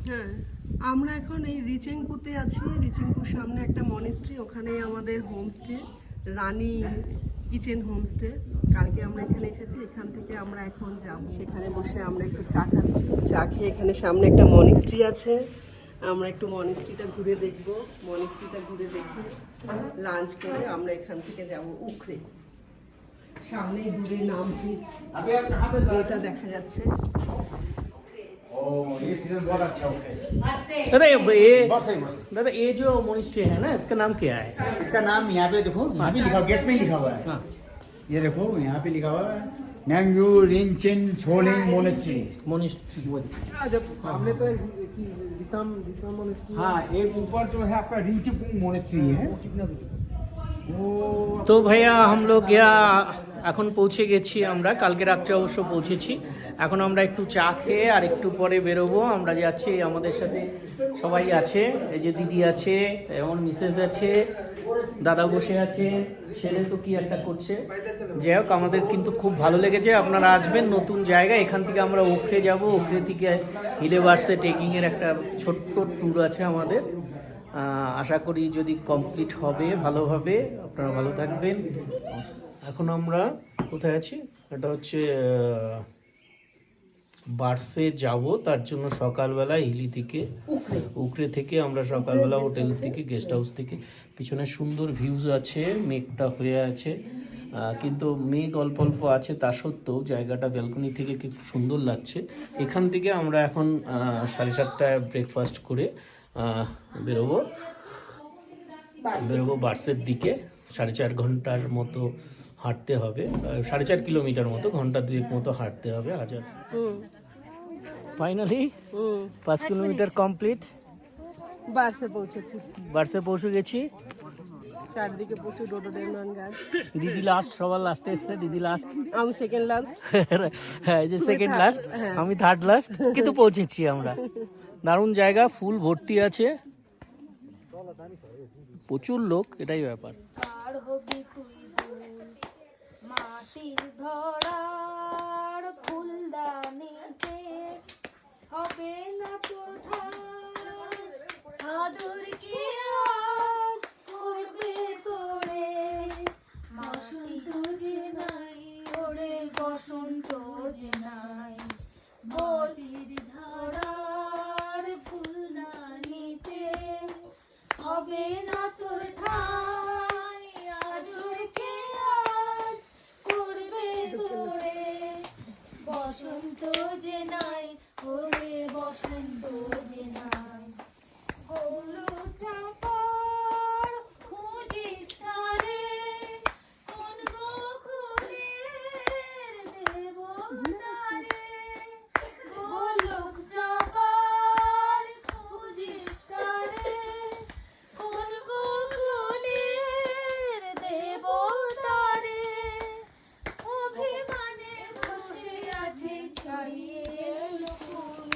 হ্যাঁ, আমরা এখন এই রিচেংপুতে আছি। রিচেংপুর সামনে একটা মনেস্ট্রি, ওখানেই আমাদের হোমস্টে, রানী কিচেন হোমস্টে। কালকে আমরা এখানে এসেছি, এখান থেকে আমরা এখন যাব। সেখানে বসে আমরা একটু চা খাচ্ছি। চা খেয়ে এখানে সামনে একটা মনেস্ট্রি আছে, আমরা একটু মনেস্ট্রিটা ঘুরে দেখব। মনেস্ট্রিটা ঘুরে দেখে লাঞ্চ করে আমরা এখান থেকে যাব উখরে। সামনেই দূরে নামছি, এটা দেখা যাচ্ছে। ये सीजन बहुत अच्छा होता है। दादा ये जो मोनिस्ट्री है ना, इसका नाम क्या है? इसका नाम यहाँ पे देखो, यहाँ भी लिखा हुआ, गेट में ही लिखा हुआ है। हाँ, ये देखो यहाँ पे लिखा हुआ है नैंगयू रिंचिन छोलिंग मोनेस्ट्री। मोनिस्ट्री। जब सामने तो दिसम मोनेस्ट्री। हाँ, एक ऊपर जो है आपका रिंचिपुंग मोनेस्ट्री है। তো ভাইয়া हम लोग এখন পৌঁছে গেছি। আমরা কালকে রাত্রে অবশ্য পৌঁছেছি। এখন আমরা একটু চা খেয়ে আর একটু পরে বেরোবো। আমরা যাচ্ছি, আমাদের সাথে সবাই আছে। এই যে দিদি আছে, এমন মিসেস আছে, দাদা বসে আছে, ছেলে তো কি একটা করছে। যাই হোক, আমাদের কিন্তু খুব ভালো লেগেছে। আপনারা আসবেন, নতুন জায়গা। এখান থেকে আমরা ওখরে যাব, ওখরে থেকে হিলেবার্সে ট্রেকিংয়ের একটা ছোট্ট ট্যুর আছে আমাদের। আশা করি যদি কমপ্লিট হবে ভালোভাবে। আপনারা ভালো থাকবেন। এখন আমরা কোথায় আছি? এটা হচ্ছে বার্সে যাব, তার জন্য সকালবেলা হিলি থেকে উকরে থেকে আমরা সকালবেলা হোটেল থেকে গেস্ট হাউস থেকে, পিছনে সুন্দর ভিউজ আছে, মেঘটা হয়ে আছে, কিন্তু মেঘ অল্প অল্প আছে, তা সত্ত্বেও জায়গাটা ব্যালকনি থেকে খুব সুন্দর লাগছে। এখান থেকে আমরা এখন 7:30টায় ব্রেকফাস্ট করে বেরোবো বার্সের দিকে। 4.5 ঘন্টার মতো হাঁটতে হবে, 4.5 কিলোমিটার মতো, ঘন্টা 2 মতো হাঁটতে হবে। Finally 5 kilometre complete. বার্সে পৌঁছে গেছি। চারদিকে প্রচুর রোডোডেন্ড্রন গাছ। দিদি লাস্ট, সবার লাস্টে এসছে দিদি লাস্ট। আমি সেকেন্ড লাস্ট। হ্যাঁ, যে সেকেন্ড লাস্ট, আমি থার্ড লাস্ট, কিন্তু পৌঁছেছি আমরা। দারুণ জায়গা, ফুল ভর্তি আছে, প্রচুর লোক, এটাই ব্যাপার। মাটির ধরার ফুলদানিতে হবে না তোর আদর কি আজ করবে তোরে, বসন্ত যে নাই ওরে, বসন্ত যে নাই, বলির ধরার ফুলদানিতে হবে না তোর ঠাই, আদর কে আজ করবে তোরে, বসন্ত যে নাই ওরে, বসন্ত যে নাই, গোলো চাপার খুঁজিস তারে, কোন গোকুলের দেবতারে, গোলক চাপার খুঁজিস তারে, কোন গোকুলের দেবতারে, অভিমানে বসে আছে ছাইয়ে লোকুল,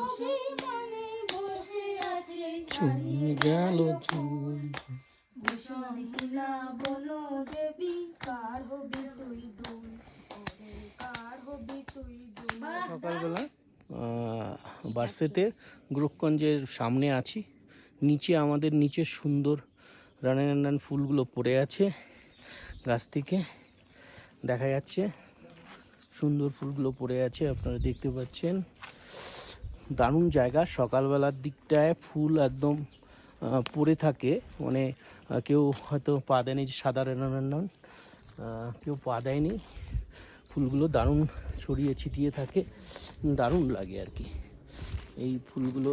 অভিমানে বসে আছে ছাইয়ে গেল ভীষণ হিলা বলো দেবী, কার হবি তুই দুল, কার হবি তুই দুল। সকালবেলা বার্সেতে গ্রুপগঞ্জের সামনে আছি। নিচে আমাদের নিচে সুন্দর রানান ফুলগুলো পড়ে আছে, গাছ থেকে দেখা যাচ্ছে সুন্দর ফুলগুলো পড়ে আছে, আপনারা দেখতে পাচ্ছেন। দারুণ জায়গা। সকালবেলার দিকটায় ফুল একদম পড়ে থাকে, মানে কেউ হয়তো পা দেয়নি, যে সাদা রানান কেউ পা দেয়নি। ফুলগুলো দারুণ ছড়িয়ে ছিটিয়ে থাকে, দারুণ লাগে আর কি। এই ফুলগুলো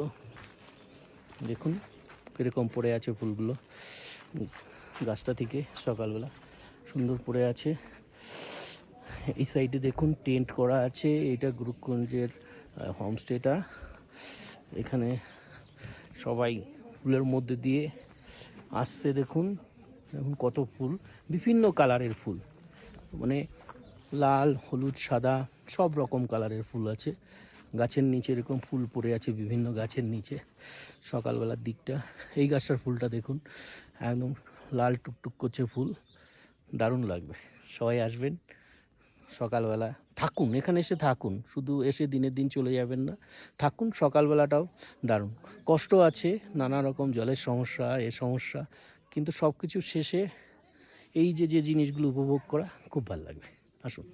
দেখুন কীরকম পড়ে আছে, ফুলগুলো গাছটা থেকে সকালবেলা সুন্দর পড়ে আছে। এই সাইডে দেখুন টেন্ট করা আছে, এটা গ্রুপগঞ্জের হোমস্টেটা। এখানে সবাই ফুলের মধ্যে দিয়ে আসছে, দেখুন কত ফুল, বিভিন্ন কালারের ফুল, মানে লাল, হলুদ, সাদা, সব রকম কালারের ফুল আছে। গাছের নিচে এরকম ফুল পড়ে আছে, বিভিন্ন গাছের নিচে। সকালবেলার দিকটা এই গাছটার ফুলটা দেখুন, একদম লাল টুকটুক করছে ফুল, দারুণ লাগবে। সবাই আসবেন সকালবেলা থাকুন, এখানে এসে থাকুন, শুধু এসে দিনের দিন চলে যাবেন না, থাকুন। সকালবেলাটাও দারুণ, কষ্ট আছে, নানা রকম জলের সমস্যা, এ সমস্যা, কিন্তু সব কিছু শেষে এই যে যে জিনিসগুলো উপভোগ করা খুব ভালো লাগবে। আসুন।